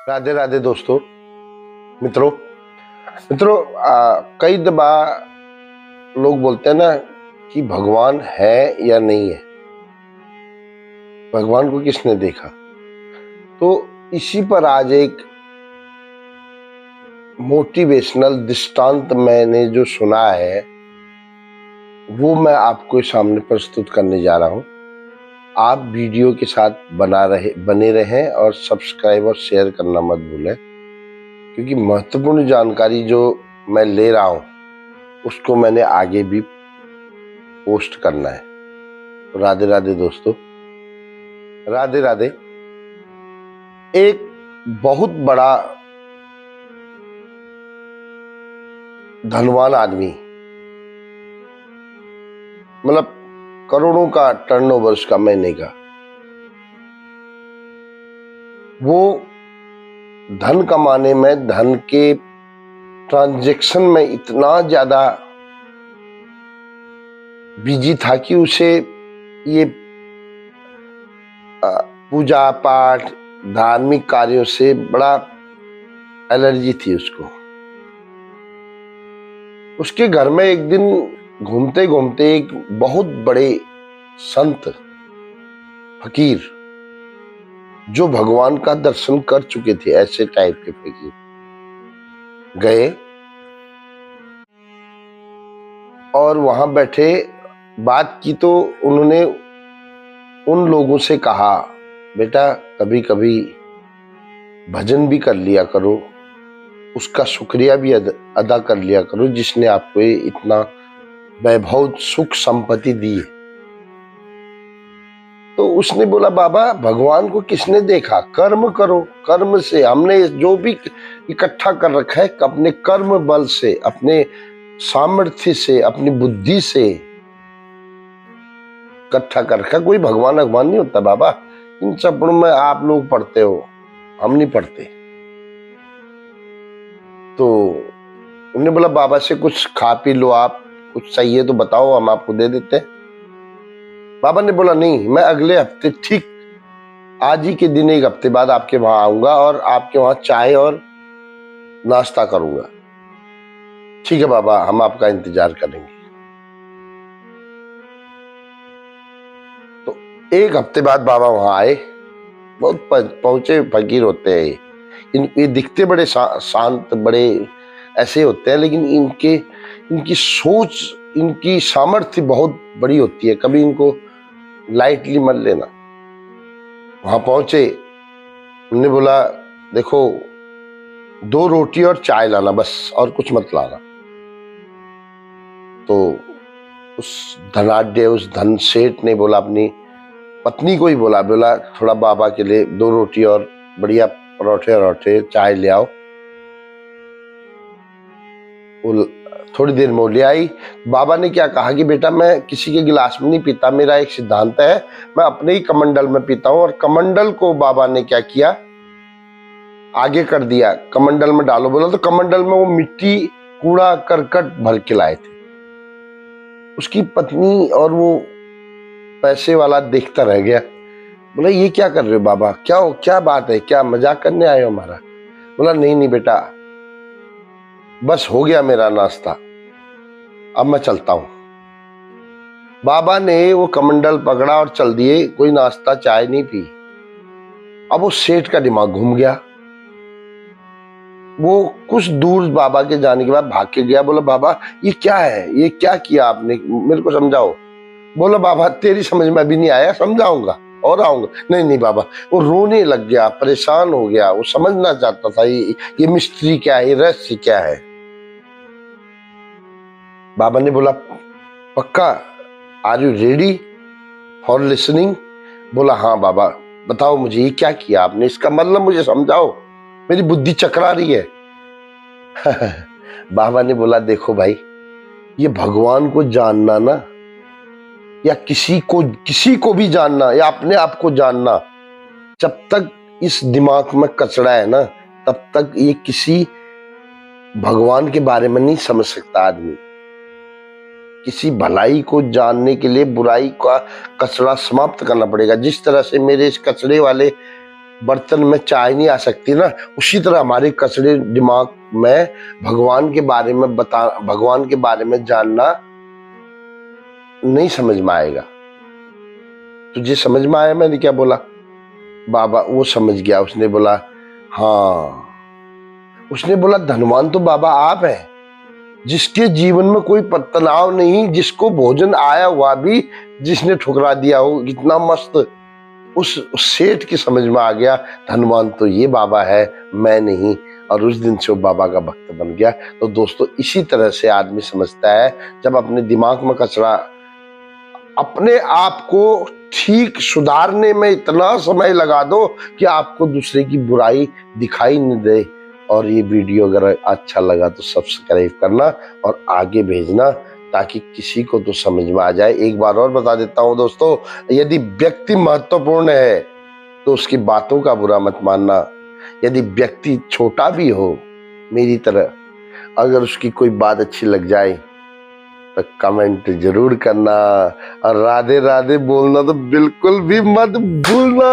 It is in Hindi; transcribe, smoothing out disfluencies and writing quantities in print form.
राधे राधे दोस्तों, मित्रों मित्रों कई दफा लोग बोलते हैं ना कि भगवान है या नहीं है, भगवान को किसने देखा। तो इसी पर आज एक मोटिवेशनल दृष्टांत मैंने जो सुना है वो मैं आपको सामने प्रस्तुत करने जा रहा हूं। आप वीडियो के साथ बने रहें और सब्सक्राइब और शेयर करना मत भूलें, क्योंकि महत्वपूर्ण जानकारी जो मैं ले रहा हूं उसको मैंने आगे भी पोस्ट करना है। तो राधे राधे दोस्तों, राधे राधे। एक बहुत बड़ा धनवान आदमी, मतलब करोड़ों का टर्नओवर उसका महीने का, वो धन कमाने में, धन के ट्रांजैक्शन में इतना ज्यादा बिजी था कि उसे ये पूजा पाठ, धार्मिक कार्यों से बड़ा एलर्जी थी उसको। उसके घर में एक दिन घूमते घूमते एक बहुत बड़े संत, फकीर, जो भगवान का दर्शन कर चुके थे, ऐसे टाइप के फकीर गए और वहां बैठे बात की। तो उन्होंने उन लोगों से कहा, बेटा कभी कभी भजन भी कर लिया करो, उसका शुक्रिया भी अदा कर लिया करो जिसने आपको इतना वैभव सुख संपत्ति दी है। तो उसने बोला, बाबा भगवान को किसने देखा, कर्म करो, कर्म से हमने जो भी इकट्ठा कर रखा है अपने कर्म बल से, अपने सामर्थ्य से, अपनी बुद्धि से इकट्ठा कर रखा। कोई भगवान नहीं होता बाबा, इन चपड़ों में आप लोग पढ़ते हो, हम नहीं पढ़ते। तो उन्होंने बोला, बाबा से कुछ खा पी लो, आप कुछ चाहिए तो बताओ, हम आपको दे देते हैं। बाबा ने बोला, नहीं, मैं अगले हफ्ते, ठीक आज ही के दिन, एक हफ्ते बाद आपके वहां आऊंगा और आपके वहां चाय और नाश्ता करूंगा। ठीक है बाबा, हम आपका इंतजार करेंगे। तो एक हफ्ते बाद बाबा वहां आए। बहुत पहुंचे फकीर होते हैं ये दिखते बड़े शांत, बड़े ऐसे होते हैं, लेकिन इनकी सोच, इनकी सामर्थ्य बहुत बड़ी होती है। कभी इनको लाइटली मत लेना। वहां पहुंचे, उन्होंने बोला, देखो 2 रोटी और चाय लाना बस, और कुछ मत लाना। तो उस धनाढ्य, उस धन सेठ ने बोला, अपनी पत्नी को ही बोला, थोड़ा बाबा के लिए 2 रोटी और बढ़िया परोठे चाय ले आओ। वो थोड़ी देर में ले आई। बाबा ने क्या कहा कि बेटा मैं किसी के गिलास में नहीं पीता, मेरा एक सिद्धांत है, मैं अपने ही कमंडल में पीता हूं। और कमंडल को बाबा ने क्या किया, आगे कर दिया, कमंडल में डालो बोला। तो कमंडल में वो मिट्टी, कूड़ा करकट भर के लाए थे। उसकी पत्नी और वो पैसे वाला देखता रह गया। बोला, ये क्या कर रहे हो बाबा, क्या बात है, क्या मजाक करने आए हो हमारा? बोला, नहीं बेटा, बस हो गया मेरा नाश्ता, अब मैं चलता हूं। बाबा ने वो कमंडल पकड़ा और चल दिए, कोई नाश्ता चाय नहीं पी। अब वो सेठ का दिमाग घूम गया। वो कुछ दूर बाबा के जाने के बाद भाग के गया। बोला, बाबा ये क्या है, ये क्या किया आपने, मेरे को समझाओ। बोला, बाबा तेरी समझ में अभी नहीं आया, समझाऊंगा और आऊंगा। नहीं बाबा। वो रोने लग गया, परेशान हो गया। वो समझना चाहता था ये मिस्ट्री क्या है, ये रहस्य क्या है। बाबा ने बोला, पक्का, are you ready for listening? बोला, हाँ बाबा, बताओ मुझे ये क्या किया आपने, इसका मतलब मुझे समझाओ, मेरी बुद्धि चकरा रही है। बाबा ने बोला, देखो भाई, ये भगवान को जानना ना, या किसी को भी जानना, या अपने आप को जानना, जब तक इस दिमाग में कचरा है ना, तब तक ये किसी भगवान के बारे में नहीं समझ सकता आदमी। किसी भलाई को जानने के लिए बुराई का कचरा समाप्त करना पड़ेगा। जिस तरह से मेरे इस कचरे वाले बर्तन में चाय नहीं आ सकती ना, उसी तरह हमारे कचरे दिमाग में भगवान के बारे में जानना नहीं समझ में आएगा। तुझे समझ में आया मैंने क्या बोला? बाबा वो समझ गया, उसने बोला हाँ, उसने बोला धनवान तो बाबा आप हैं, जिसके जीवन में कोई तनाव नहीं, जिसको भोजन आया हुआ भी जिसने ठुकरा दिया हो, कितना मस्त। उस सेठ की समझ में आ गया धनवान तो ये बाबा है, मैं नहीं, और उस दिन से वो बाबा का भक्त बन गया। तो दोस्तों इसी तरह से आदमी समझता है, जब अपने दिमाग में कचरा, अपने आप को ठीक सुधारने में इतना समय लगा दो कि आपको दूसरे की बुराई दिखाई नहीं दे। और ये वीडियो अगर अच्छा लगा तो सब्सक्राइब करना और आगे भेजना, ताकि किसी को तो समझ में आ जाए। एक बार और बता देता हूं दोस्तों, यदि व्यक्ति महत्वपूर्ण है तो उसकी बातों का बुरा मत मानना। यदि व्यक्ति छोटा भी हो मेरी तरह, अगर उसकी कोई बात अच्छी लग जाए तो कमेंट जरूर करना, और राधे राधे बोलना तो बिल्कुल भी मत भूलना।